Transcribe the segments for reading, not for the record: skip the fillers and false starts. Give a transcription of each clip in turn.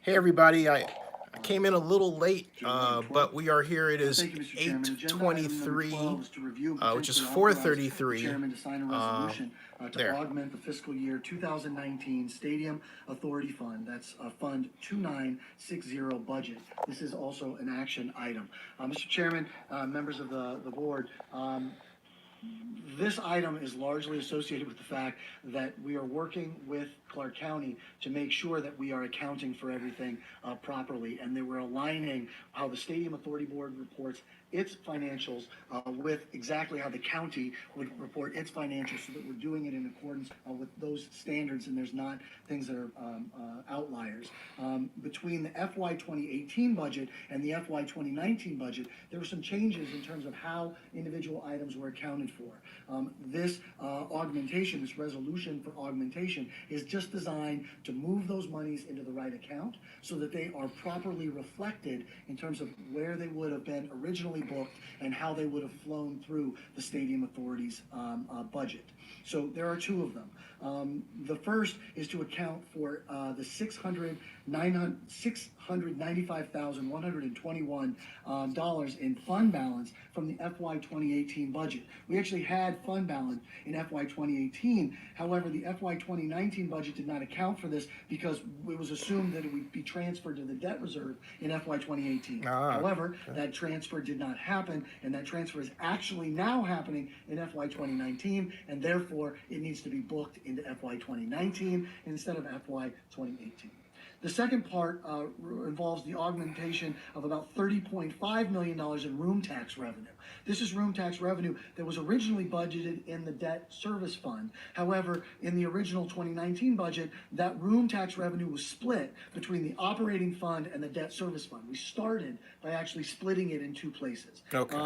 Hey everybody, I came in a little late, but we are here. It is Thank you, Mr. Chairman. Agenda item number 8:23, 12 is to review and which is potentially authorize the 4:33. chairman to sign a resolution to There. augment the fiscal year 2019 Stadium Authority Fund. That's Fund 2960 budget. This is also an action item. Mr. Chairman, members of the board, this item is largely associated with the fact that we are working with Clark County to make sure that we are accounting for everything properly, and that we're aligning how the Stadium Authority Board reports its financials with exactly how the county would report its financials, so that we're doing it in accordance with those standards, and there's not things that are outliers. Between the FY 2018 budget and the FY 2019 budget, there were some changes in terms of how individual items were accounted for. This augmentation, this resolution for augmentation, is just designed to move those monies into the right account so that they are properly reflected in terms of where they would have been originally booked and how they would have flown through the Stadium Authority's budget. So there are two of them. The first is to account for the $695,121 in fund balance from the FY 2018 budget. We actually had fund balance in FY 2018. However, the FY 2019 budget did not account for this because it was assumed that it would be transferred to the debt reserve in FY 2018. However, that transfer did not happen, and that transfer is actually now happening in FY 2019, and therefore it needs to be booked into FY 2019 instead of FY 2018. The second part involves the augmentation of about $30.5 million in room tax revenue. This is room tax revenue that was originally budgeted in the debt service fund. However, in the original 2019 budget, that room tax revenue was split between the operating fund and the debt service fund. We started by actually splitting it in two places. Okay.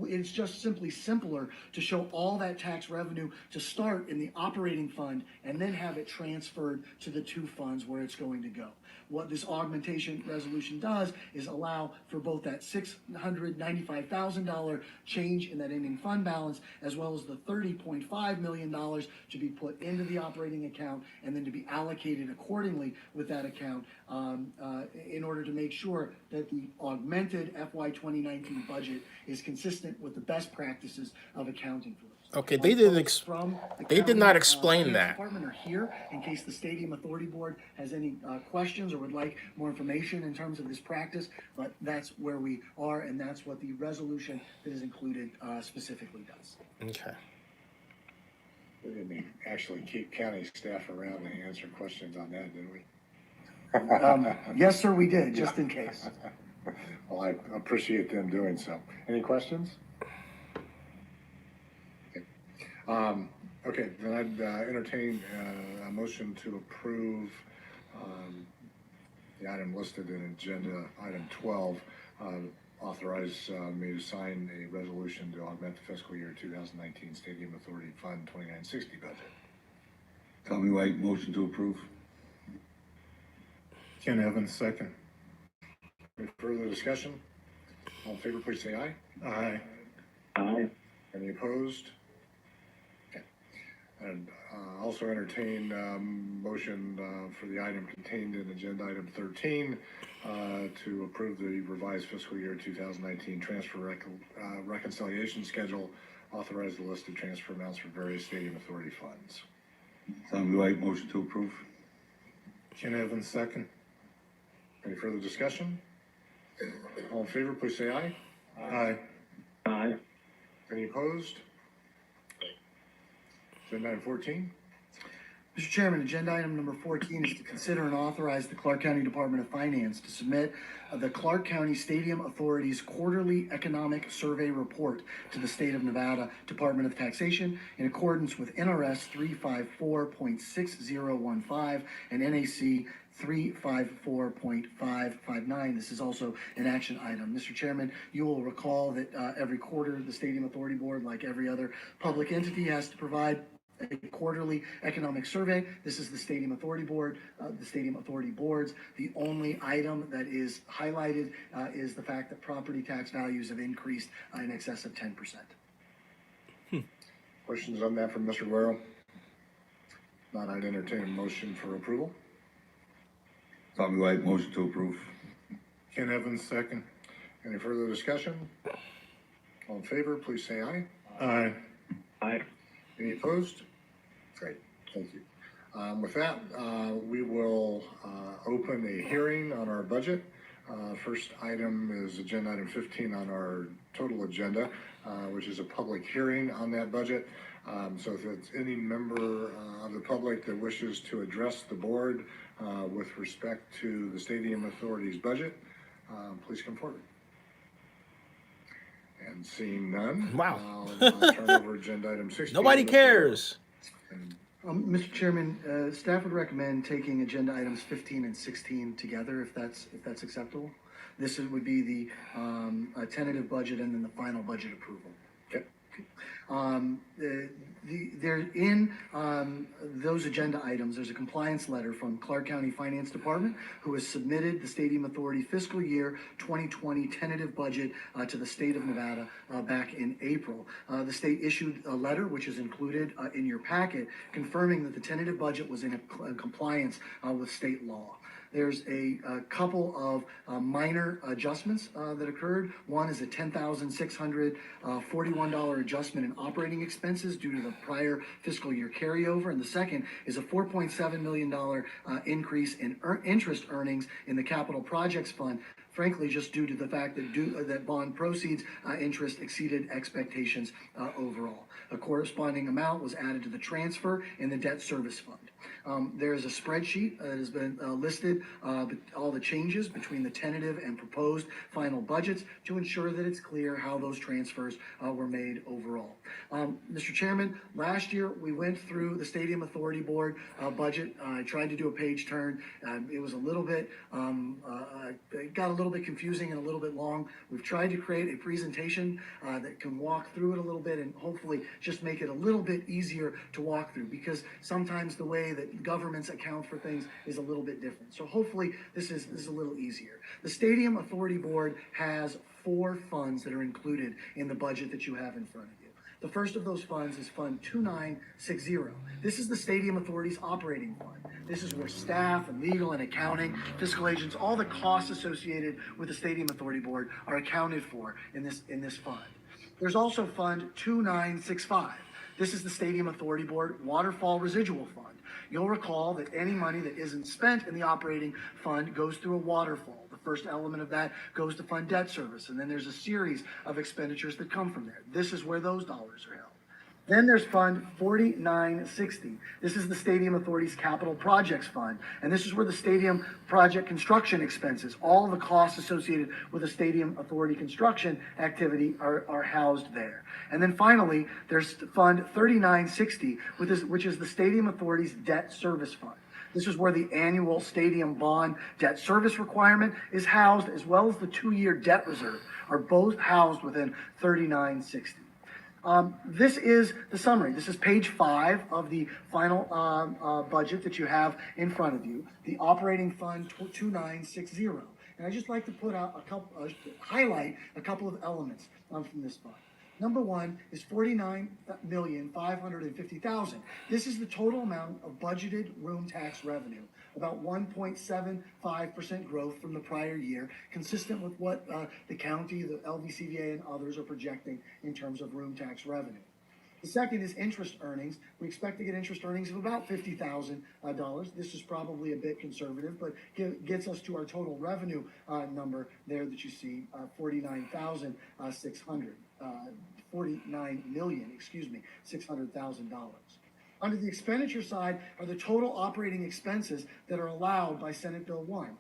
It's just simply simpler to show all that tax revenue to start in the operating fund and then have it transferred to the two funds where it's going to go. What this augmentation resolution does is allow for both that $695,000 change in that ending fund balance, as well as the $30.5 million to be put into the operating account and then to be allocated accordingly with that account in order to make sure that the augmented FY 2019 budget is consistent with the best practices of accounting for this. Okay, they did not explain Finance that. Department are here in case the Stadium Authority Board has any questions or would like more information in terms of this practice, but that's where we are, and that's what the resolution that is included specifically does. Okay. We didn't actually keep county staff around to answer questions on that, did we? Yes, sir, we did, just in case. Well, I appreciate them doing so. Any questions? Okay, then I'd entertain a motion to approve the item listed in agenda item 12. Authorize me to sign a resolution to augment the fiscal year 2019 Stadium Authority Fund 2960 budget. Tommy White, motion to approve. Ken Evans, second. Any further discussion? All in favor, please say aye. Aye. Aye. Any opposed? Okay. And also entertain motion for the item contained in agenda item 13 to approve the revised fiscal year 2019 transfer reconciliation schedule. Authorize the listed transfer amounts for various Stadium Authority funds. Tommy White, motion to approve. Ken Evans, second. Any further discussion? All in favor, please say aye. Aye. Aye. Any opposed? Agenda item 14. Mr. Chairman, agenda item number 14 is to consider and authorize the Clark County Department of Finance to submit the Clark County Stadium Authority's quarterly economic survey report to the State of Nevada Department of Taxation in accordance with NRS 354.6015 and NAC 354.559. This is also an action item. Mr. Chairman, you will recall that every quarter the Stadium Authority Board, like every other public entity, has to provide a quarterly economic survey. This is the Stadium Authority Board, the Stadium Authority Boards. The only item that is highlighted is the fact that property tax values have increased in excess of 10%. Questions on that from Mr. Guerrero? Not, I'd entertain a motion for approval. Tommy White, motion to approve. Ken Evans, second. Any further discussion? All in favor, please say aye. Aye. Aye. Any opposed? Great, thank you. With that, we will open a hearing on our budget. First item is agenda item 15 on our total agenda, which is a public hearing on that budget. So if it's any member of the public that wishes to address the board with respect to the Stadium Authority's budget, please come forward. And seeing none, Wow. I'll turn over agenda item 16. Nobody cares. Mr. Chairman, staff would recommend taking agenda items 15 and 16 together, if that's acceptable. This would be the tentative budget and then the final budget approval. Okay. There in those agenda items, there's a compliance letter from Clark County Finance Department, who has submitted the Stadium Authority fiscal year 2020 tentative budget to the state of Nevada back in April. The state issued a letter, which is included in your packet, confirming that the tentative budget was in compliance with state law. There's a couple of minor adjustments that occurred. One is a $10,641 adjustment in operating expenses due to the prior fiscal year carryover, and the second is a $4.7 million increase in interest earnings in the capital projects fund, frankly, just due to the fact that bond proceeds interest exceeded expectations overall. A corresponding amount was added to the transfer in the debt service fund. There is a spreadsheet that has been listed, all the changes between the tentative and proposed final budgets to ensure that it's clear how those transfers were made overall. Mr. Chairman, last year we went through the Stadium Authority Board budget. I tried to do a page turn. It was a little bit, it got a little bit confusing and a little bit long. We've tried to create a presentation that can walk through it a little bit and hopefully just make it a little bit easier to walk through, because sometimes the way that governments account for things is a little bit different. So hopefully this is a little easier. The Stadium Authority Board has 4 funds that are included in the budget that you have in front of you. The first of those funds is Fund 2960. This is the Stadium Authority's operating fund. This is where staff and legal and accounting, fiscal agents, all the costs associated with the Stadium Authority Board are accounted for in this fund. There's also Fund 2965. This is the Stadium Authority Board Waterfall Residual Fund. You'll recall that any money that isn't spent in the operating fund goes through a waterfall. The first element of that goes to fund debt service, and then there's a series of expenditures that come from there. This is where those dollars are held. Then there's Fund 4960. This is the Stadium Authority's Capital Projects Fund, and this is where the stadium project construction expenses, all of the costs associated with the Stadium Authority construction activity are housed there. And then finally, there's Fund 3960, which is the Stadium Authority's Debt Service Fund. This is where the annual stadium bond debt service requirement is housed, as well as the 2-year debt reserve are both housed within 3960. This is the summary. This is page 5 of the final budget that you have in front of you, the operating fund 2960. And I'd just like to put out highlight a couple of elements from this fund. Number one is $49,550,000. This is the total amount of budgeted room tax revenue, about 1.75% growth from the prior year, consistent with what the county, the LVCVA, and others are projecting in terms of room tax revenue. The second is interest earnings. We expect to get interest earnings of about $50,000. This is probably a bit conservative, but gets us to our total revenue number there that you see, $49,600,000. Under the expenditure side are the total operating expenses that are allowed by Senate Bill 1.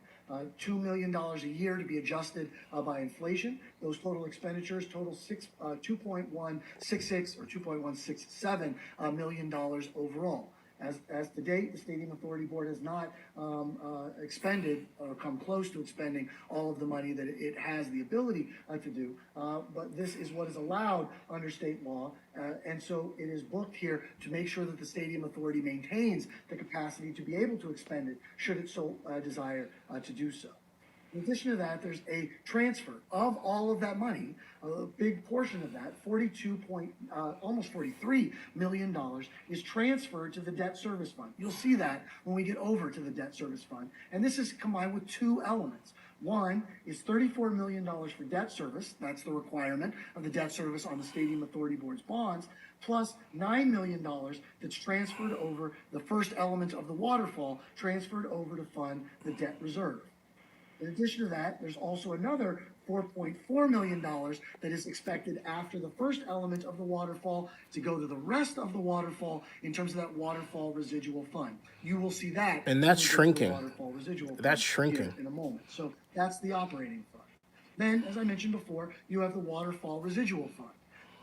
$2 million a year to be adjusted by inflation. Those total expenditures total $2.166 or $2.167 million overall. As to date, the Stadium Authority Board has not expended or come close to expending all of the money that it has the ability to do, but this is what is allowed under state law, and so it is booked here to make sure that the Stadium Authority maintains the capacity to be able to expend it should it so desire to do so. In addition to that, there's a transfer of all of that money, a big portion of that, almost $43 million is transferred to the debt service fund. You'll see that when we get over to the debt service fund. And this is combined with two elements. One is $34 million for debt service. That's the requirement of the debt service on the Stadium Authority Board's bonds, plus $9 million that's transferred over the first element of the waterfall, transferred over to fund the debt reserve. In addition to that, there's also another $4.4 million that is expected after the first element of the waterfall to go to the rest of the waterfall in terms of that waterfall residual fund. You will see that. And that's when we get to the shrinking. waterfall residual fund That's shrinking. here in a moment. So that's the operating fund. Then, as I mentioned before, you have the waterfall residual fund.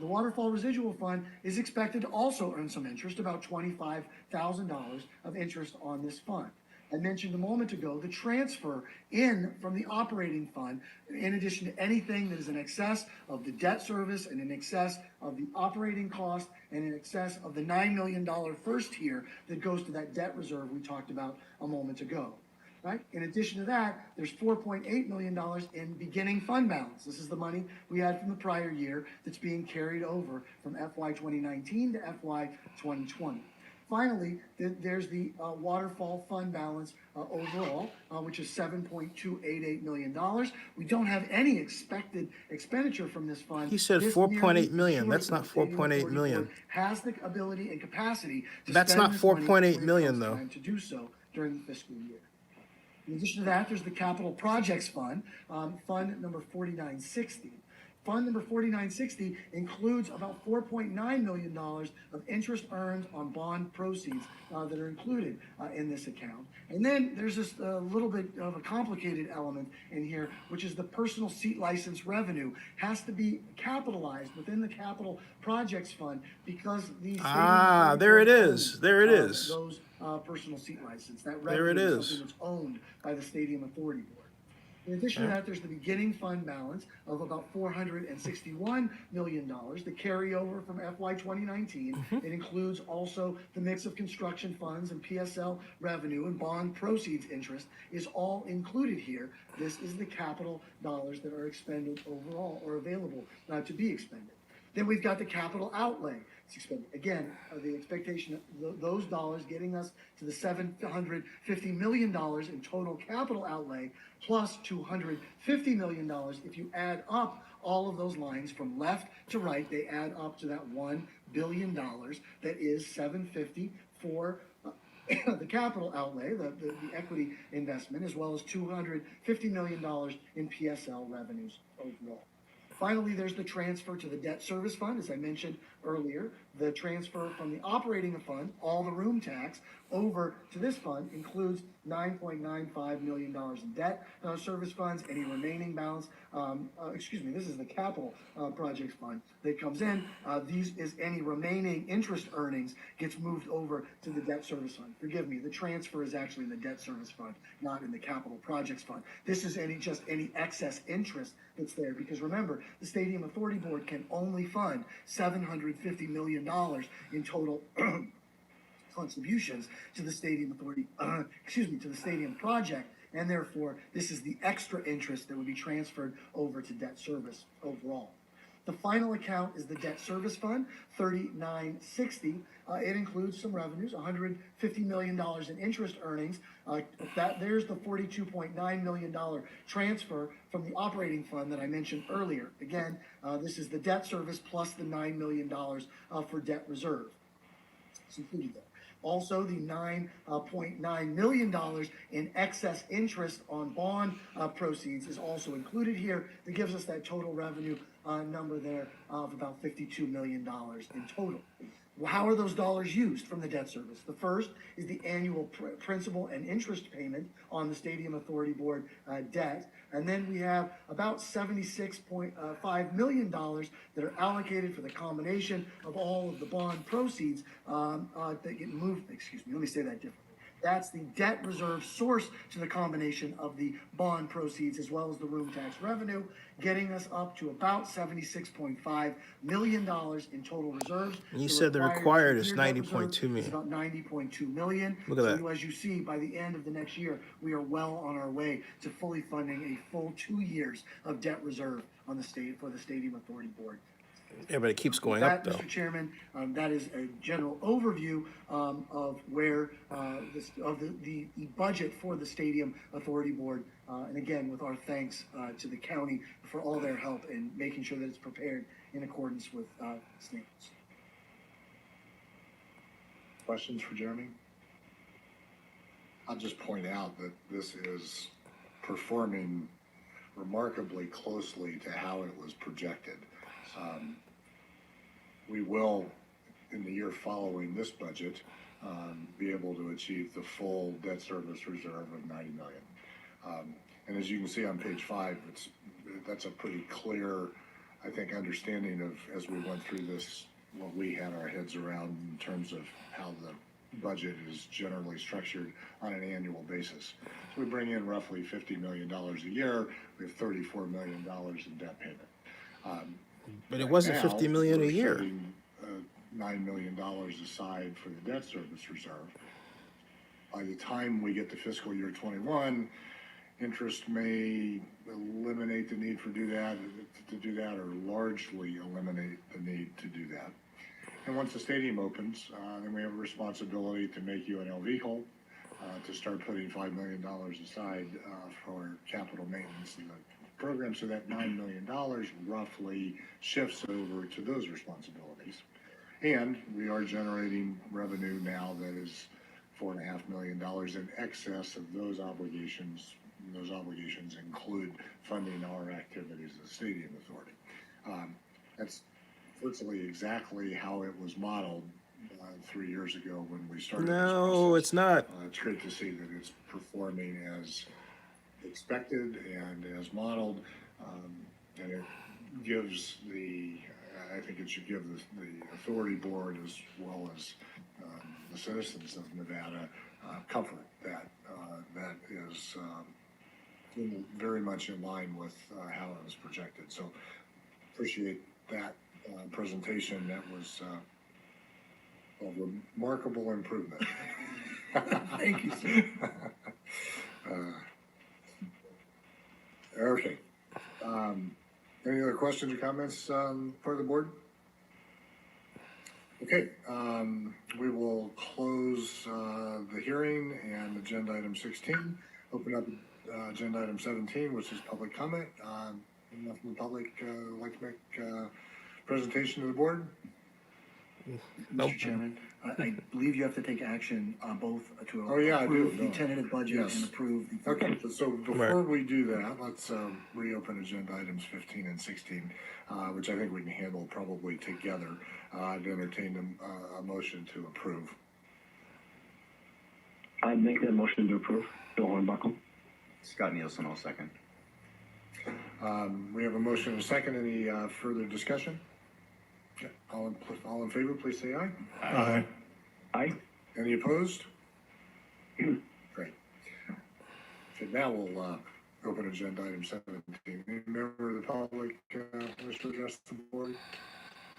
The waterfall residual fund is expected to also earn some interest, about $25,000 of interest on this fund. I mentioned a moment ago the transfer in from the operating fund, in addition to anything that is in excess of the debt service and in excess of the operating cost and in excess of the $9 million first tier that goes to that debt reserve we talked about a moment ago. Right? In addition to that, there's $4.8 million in beginning fund balance. This is the money we had from the prior year that's being carried over from FY 2019 to FY 2020. Finally, there's the waterfall fund balance overall, which is $7.288 million. We don't have any expected expenditure from this fund. He said This 4.8 merely million. ensures That's that not the Stadium 4.8 Authority million. Board has the ability and capacity to That's spend not this money 4.8 when it million, comes though. time to do so during the fiscal year. In addition to that, there's the Capital Projects Fund, Fund number 4960. Fund number 4960 includes about $4.9 million of interest earned on bond proceeds that are included in this account. And then there's this little bit of a complicated element in here, which is the personal seat license revenue has to be capitalized within the Capital Projects Fund because the There it is. There it is. Those personal seat license. That There it revenue is. something that's owned by the Stadium Authority Board. In addition to that, there's the beginning fund balance of about $461 million, the carryover from FY 2019. It includes also the mix of construction funds and PSL revenue and bond proceeds interest is all included here. This is the capital dollars that are expended overall or available to be expended. Then we've got the capital outlay. It's expended. Again, the expectation of those dollars getting us to the $750 million in total capital outlay, plus $250 million. If you add up all of those lines from left to right, they add up to that $1 billion. That is $750 for the capital outlay, the equity investment, as well as $250 million in PSL revenues overall. Finally, there's the transfer to the debt service fund, as I mentioned earlier. The transfer from the operating fund, all the room tax, over to this fund includes $9.95 million in debt service funds. Any remaining balance, this is the capital projects fund that comes in. These is any remaining interest earnings gets moved over to the debt service fund. Forgive me, the transfer is actually in the debt service fund, not in the capital projects fund. This is any excess interest that's there, because remember, the Stadium Authority Board can only fund $750 million in total contributions to the Stadium Authority, to the stadium project, and therefore this is the extra interest that would be transferred over to debt service overall. The final account is the debt service fund, 3960. It includes some revenues, $150 million in interest earnings. There's the $42.9 million transfer from the operating fund that I mentioned earlier. Again, this is the debt service plus the $9 million for debt reserve. It's included there. Also, the $9.9 million in excess interest on bond proceeds is also included here. That gives us that total revenue number there of about $52 million in total. Well, how are those dollars used from the debt service? The first is the annual principal and interest payment on the Stadium Authority Board debt. And then we have about $76.5 million that are allocated for the combination of all of the bond proceeds that get moved, let me say that differently. That's the debt reserve source to the combination of the bond proceeds as well as the room tax revenue, getting us up to about $76.5 million in total reserves. And you said the required is two-year debt reserve 90.2 is million. about 90.2 million. Look at So that. as you see, by the end of the next year, we are well on our way to fully funding a full 2 years of debt reserve on the state for the Stadium Authority Board. Yeah, but it keeps going That, up though. Mr. Chairman, that is a general overview of where the budget for the Stadium Authority Board. And again, with our thanks to the county for all their help in making sure that it's prepared in accordance with standards. Questions for Jeremy? I'll just point out that this is performing remarkably closely to how it was projected. We will, in the year following this budget, be able to achieve the full debt service reserve of 90 million. And as you can see on page 5, that's a pretty clear, I think, understanding of, as we went through this, what we had our heads around in terms of how the budget is generally structured on an annual basis. So we bring in roughly $50 million a year. We have $34 million in debt payment. But it wasn't Now, 50 million a we're year. setting, $9 million aside for the debt service reserve. By the time we get to fiscal year 21, interest may eliminate the need to do that, or largely eliminate the need to do that. And once the stadium opens, then we have a responsibility to make UNLV whole, to start putting $5 million aside for capital maintenance in the program, so that $9 million roughly shifts over to those responsibilities. And we are generating revenue now that is $4.5 million in excess of those obligations. And those obligations include funding our activities as a stadium authority. That's virtually exactly how it was modeled 3 years ago when we started this No, process. it's not. It's great to see that it's performing as expected and as modeled, and it gives I think it should give the authority board as well as the citizens of Nevada comfort that that is very much in line with how it was projected. So appreciate that presentation. That was a remarkable improvement. Thank you, sir. Okay. Any other questions or comments for the board? Okay. We will close the hearing and agenda item 16. Open up agenda item 17, which is public comment. Anyone from the public like to make presentation to the board? Nope. Mr. Chairman, I believe you have to take action on both to Oh, yeah, I do. approve the tentative budget Yes. and approve the. Okay, so before we do that, let's reopen agenda items 15 and 16, which I think we can handle probably together, to entertain a motion to approve. I'd make that motion to approve. Bill Hornbuckle. Scott Nielsen, I'll second. We have a motion and a second. Any further discussion? Okay. All in favor, please say aye. Aye. Aye. Any opposed? Great. Okay, now we'll open agenda item 17. Any member of the public wish to address the board?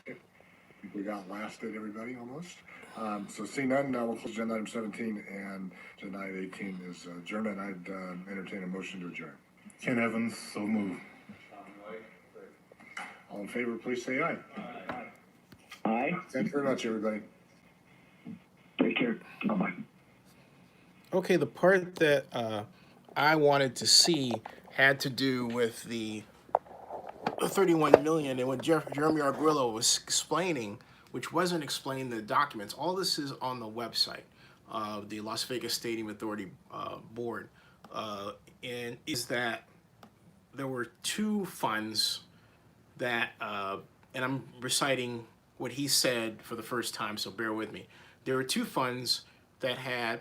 Okay. I think we got lasted, everybody, almost. So seeing none, now we'll close agenda item 17, and agenda item 18 is adjournment. I'd entertain a motion to adjourn. Ken Evans, so move. All in favor, please say aye. Aye. Thank you very much, everybody. Take care. Bye-bye. Okay, the part that I wanted to see had to do with the 31 million and what Jeremy Arguello was explaining, which wasn't explained in the documents. All this is on the website of the Las Vegas Stadium Authority Board, and is that there were two funds that, and I'm reciting what he said for the first time, so bear with me. There were two funds that had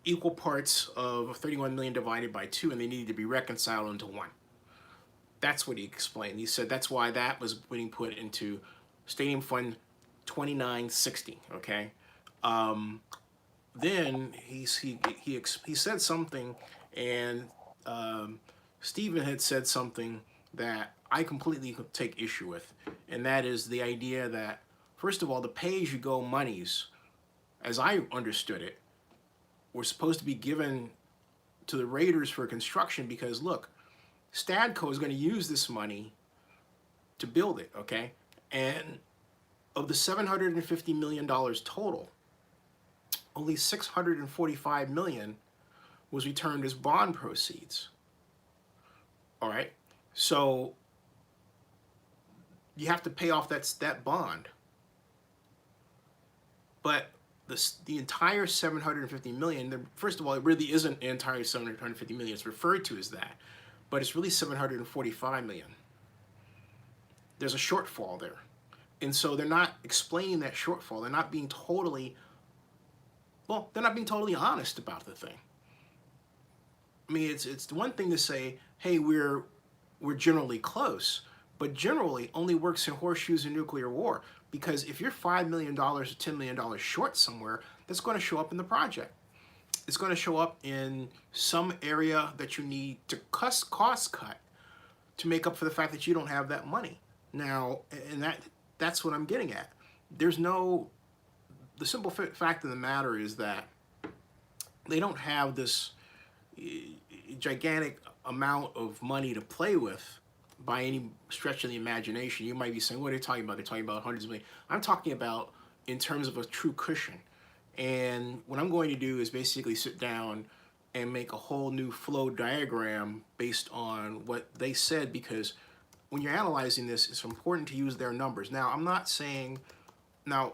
equal parts of 31 million divided by 2, and they needed to be reconciled into 1. That's what he explained. He said that's why that was being put into Stadium Fund 2960, okay? then he said something, and Stephen had said something that I completely could take issue with, and that is the idea that, first of all, the pay-as-you-go monies, as I understood it, were supposed to be given to the Raiders for construction because, look, Stadco is going to use this money to build it, okay? And of the $750 million total, only $645 million was returned as bond proceeds. All right, so you have to pay off that bond, but the entire 750 million. First of all, it really isn't the entire 750 million. It's referred to as that, but it's really 745 million. There's a shortfall there, and so they're not explaining that shortfall. They're not being totally honest about the thing. I mean, it's one thing to say, hey, we're generally close, but generally only works in horseshoes and nuclear war, because if you're $5 million or $10 million short somewhere, that's going to show up in the project. It's going to show up in some area that you need to cost cut to make up for the fact that you don't have that money. Now, and that's what I'm getting at. The simple fact of the matter is that they don't have this gigantic amount of money to play with by any stretch of the imagination. You might be saying, what are they talking about? They're talking about hundreds of millions. I'm talking about in terms of a true cushion. And what I'm going to do is basically sit down and make a whole new flow diagram based on what they said, because when you're analyzing this, it's important to use their numbers. Now, I'm not saying, now,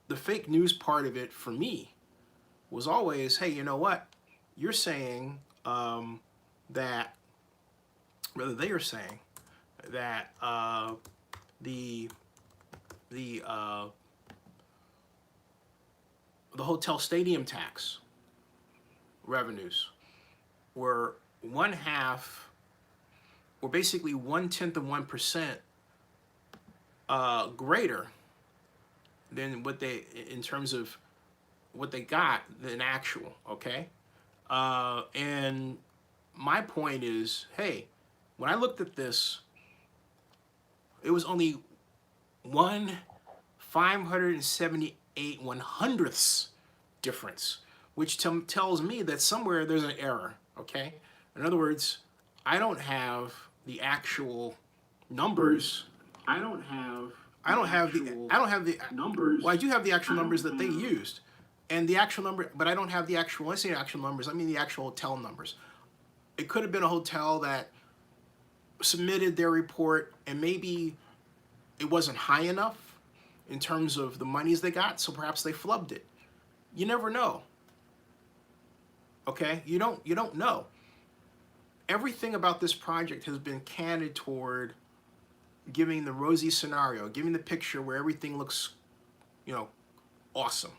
the fake news part of it for me was always, hey, you know what? You're saying that, rather they are saying that the hotel stadium tax revenues were basically 1/10 of 1% greater than what they, in terms of what they got than actual, okay? And my point is, hey, when I looked at this, it was only 1/578/100th difference, which tells me that somewhere there's an error, okay? In other words, I don't have the actual numbers. I don't have the numbers. Well, I do have the actual numbers that they used, and the actual number, but I don't have the actual. When I say actual numbers, I mean the actual hotel numbers. It could have been a hotel that submitted their report, and maybe it wasn't high enough in terms of the monies they got, so perhaps they flubbed it. You never know. Okay, you don't know. Everything about this project has been candid toward giving the rosy scenario, giving the picture where everything looks, awesome,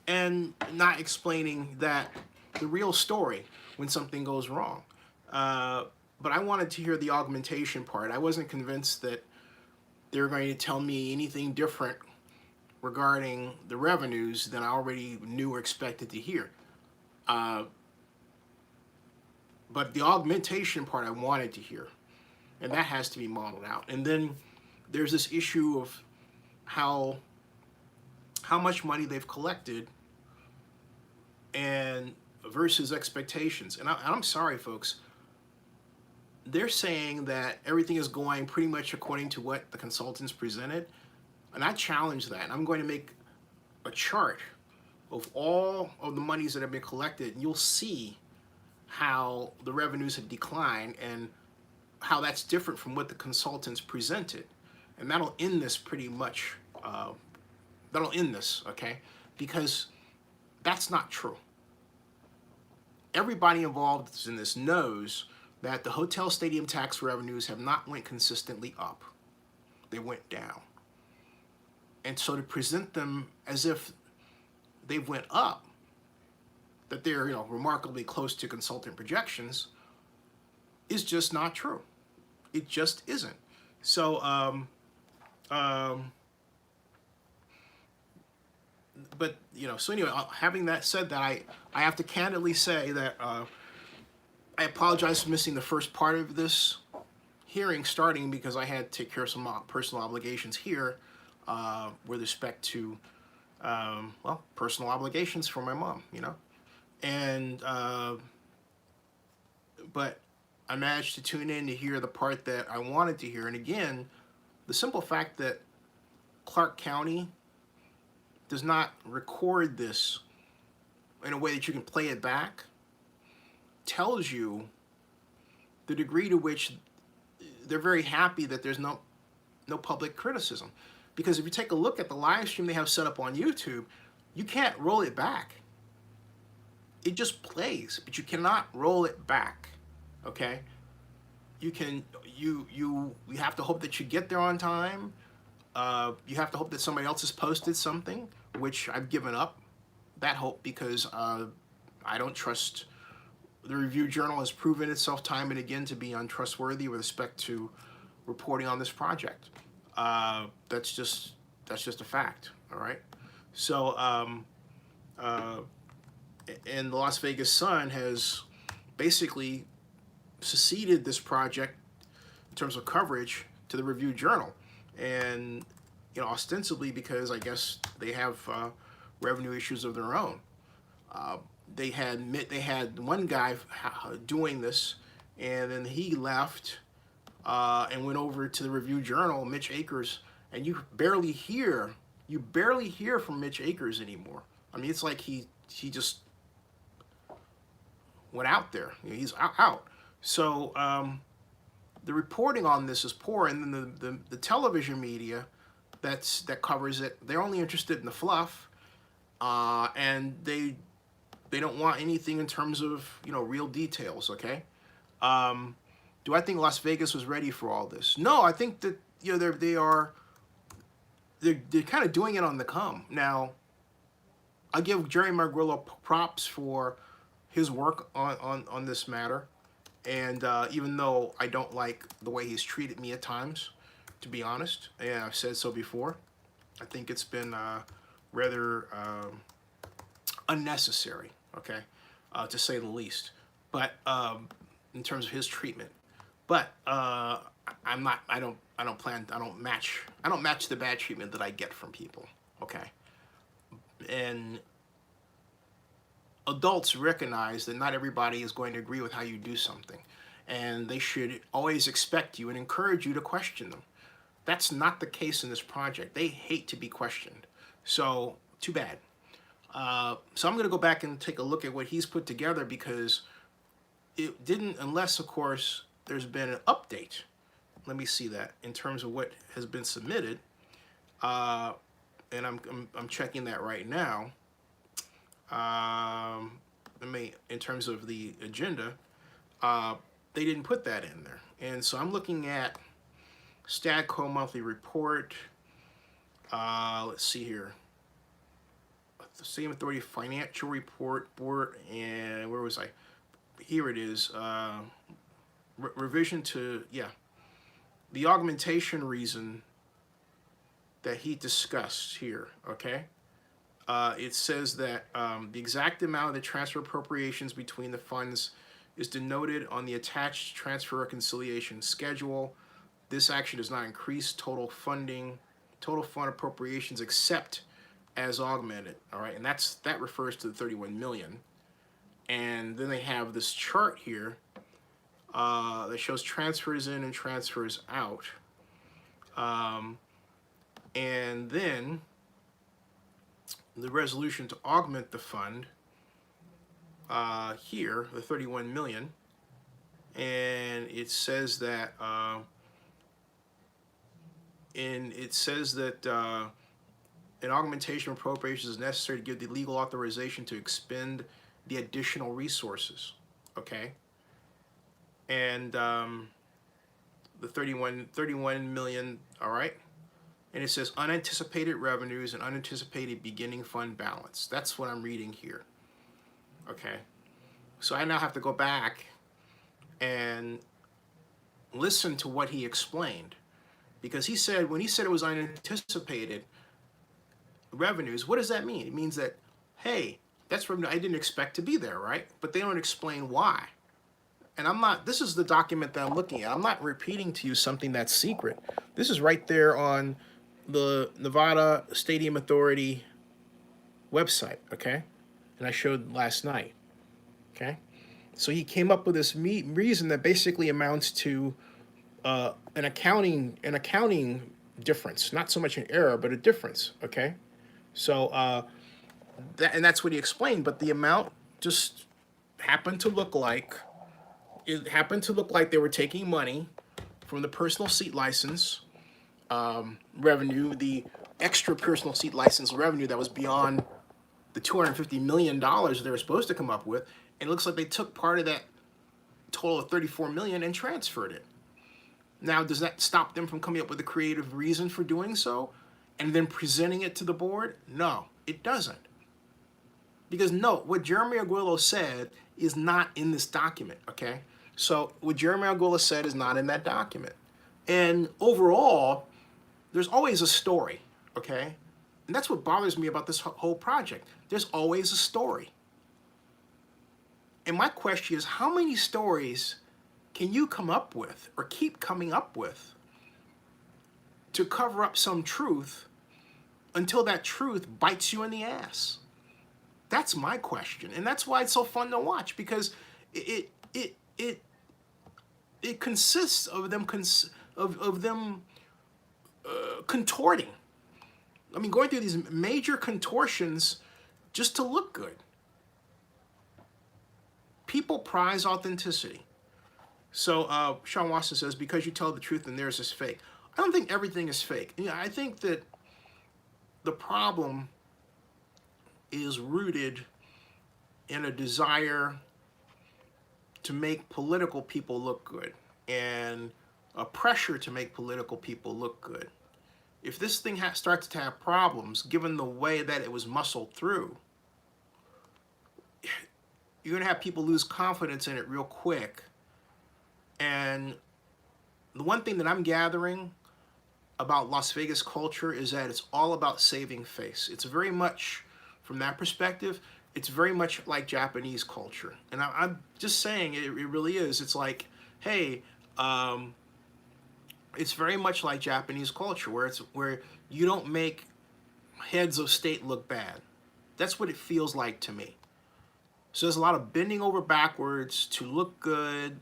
and not explaining that the real story when something goes wrong. But I wanted to hear the augmentation part. I wasn't convinced that they were going to tell me anything different regarding the revenues than I already knew or expected to hear. But the augmentation part I wanted to hear, and that has to be modeled out. And then there's this issue of how much money they've collected and versus expectations. And I'm sorry, folks. They're saying that everything is going pretty much according to what the consultants presented, and I challenge that. I'm going to make a chart of all of the monies that have been collected, and you'll see how the revenues have declined and how that's different from what the consultants presented. And that'll end this pretty much. That'll end this, okay? Because that's not true. Everybody involved in this knows that the hotel stadium tax revenues have not went consistently up. They went down. And so to present them as if they went up, that they're remarkably close to consultant projections, is just not true. It just isn't. So but you know, so anyway, having that said, that I have to candidly say that I apologize for missing the first part of this hearing starting because I had to take care of some personal obligations here with respect to well, personal obligations for my mom, you know, and but I managed to tune in to hear the part that I wanted to hear, and again, the simple fact that Clark County does not record this in a way that you can play it back tells you the degree to which they're very happy that there's no public criticism. Because if you take a look at the live stream they have set up on YouTube, you can't roll it back. It just plays, but you cannot roll it back. Okay? You can you have to hope that you get there on time. You have to hope that somebody else has posted something, which I've given up that hope because I don't trust. The Review Journal has proven itself time and again to be untrustworthy with respect to reporting on this project. That's just a fact. All right. So, and the Las Vegas Sun has basically seceded this project in terms of coverage to the Review Journal, and you know, ostensibly because I guess they have revenue issues of their own. They had one guy doing this, and then he left and went over to the Review Journal, Mitch Akers, and you barely hear from Mitch Akers anymore. I mean, it's like he just went out there. You know, he's out. So the reporting on this is poor, and then the television media that covers it, they're only interested in the fluff, and they don't want anything in terms of, you know, real details. Okay. Do I think Las Vegas was ready for all this? No, I think that, you know, they're kind of doing it on the come. Now, I give Jerry Margrillo props for his work on this matter, and even though I don't like the way he's treated me at times, to be honest, and I've said so before, I think it's been rather unnecessary. Okay, to say the least. But in terms of his treatment, but I'm not. I don't match the bad treatment that I get from people. Okay, and adults recognize that not everybody is going to agree with how you do something, and they should always expect you and encourage you to question them. That's not the case in this project. They hate to be questioned. So too bad. So I'm going to go back and take a look at what he's put together, because it didn't, unless of course there's been an update. Let me see that in terms of what has been submitted, and I'm checking that right now. In terms of the agenda, they didn't put that in there, and so I'm looking at Stadco monthly report. Let's see here. The Same Authority financial report board, and where was I? Here it is. Revision to, yeah, the augmentation reason that he discussed here. Okay, it says that the exact amount of the transfer appropriations between the funds is denoted on the attached transfer reconciliation schedule. This action does not increase total fund appropriations except as augmented. All right, and that refers to the 31 million. And then they have this chart here that shows transfers in and transfers out. And then the resolution to augment the fund here, the 31 million, and it says that an augmentation of appropriations is necessary to give the legal authorization to expend the additional resources. Okay, and the 31 million. All right, and it says unanticipated revenues and unanticipated beginning fund balance. That's what I'm reading here. Okay, so I now have to go back and listen to what he explained, because he said, when he said it was unanticipated, revenues, what does that mean? It means that, hey, that's revenue I didn't expect to be there, right? But they don't explain why. And I'm not, this is the document that I'm looking at. I'm not repeating to you something that's secret. This is right there on the Nevada Stadium Authority website, okay? And I showed last night, okay? So he came up with this reason that basically amounts to an accounting difference, not so much an error, but a difference, okay? So and that's what he explained, but the amount just happened to look like, they were taking money from the personal seat license revenue, the extra personal seat license revenue that was beyond the $250 million they were supposed to come up with, and it looks like they took part of that total of $34 million and transferred it. Now, does that stop them from coming up with a creative reason for doing so and then presenting it to the board? No, it doesn't. Because no, what Jeremy Aguilo said is not in this document, okay? So what Jeremy Aguilo said is not in that document. And overall, there's always a story, okay? And that's what bothers me about this whole project. There's always a story. And my question is, how many stories can you come up with or keep coming up with to cover up some truth until that truth bites you in the ass? That's my question. And that's why it's so fun to watch, because it consists of them contorting. I mean, going through these major contortions just to look good. People prize authenticity. So Sean Watson says, because you tell the truth and theirs is fake. I don't think everything is fake. I think that the problem is rooted in a desire to make political people look good and a pressure to make political people look good. If this thing starts to have problems, given the way that it was muscled through, you're going to have people lose confidence in it real quick. And the one thing that I'm gathering about Las Vegas culture is that it's all about saving face. It's very much, from that perspective, it's very much like Japanese culture. And I'm just saying, it really is. It's like, hey, it's very much like Japanese culture, where you don't make heads of state look bad. That's what it feels like to me. So there's a lot of bending over backwards to look good,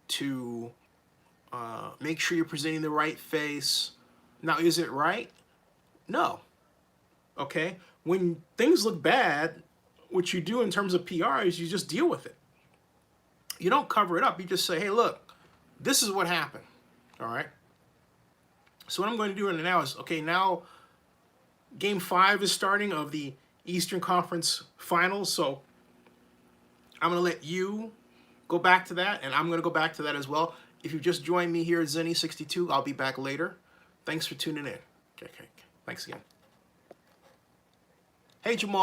to make sure you're presenting the right face. Now, is it right? No. Okay? When things look bad, what you do in terms of PR is you just deal with it. You don't cover it up. You just say, hey, look, this is what happened. All right? So what I'm going to do now is, okay, now Game 5 is starting of the Eastern Conference Finals. So I'm going to let you go back to that, and I'm going to go back to that as well. If you've just joined me here at Zenny62, I'll be back later. Thanks for tuning in. Okay. Thanks again. Hey, Jamal.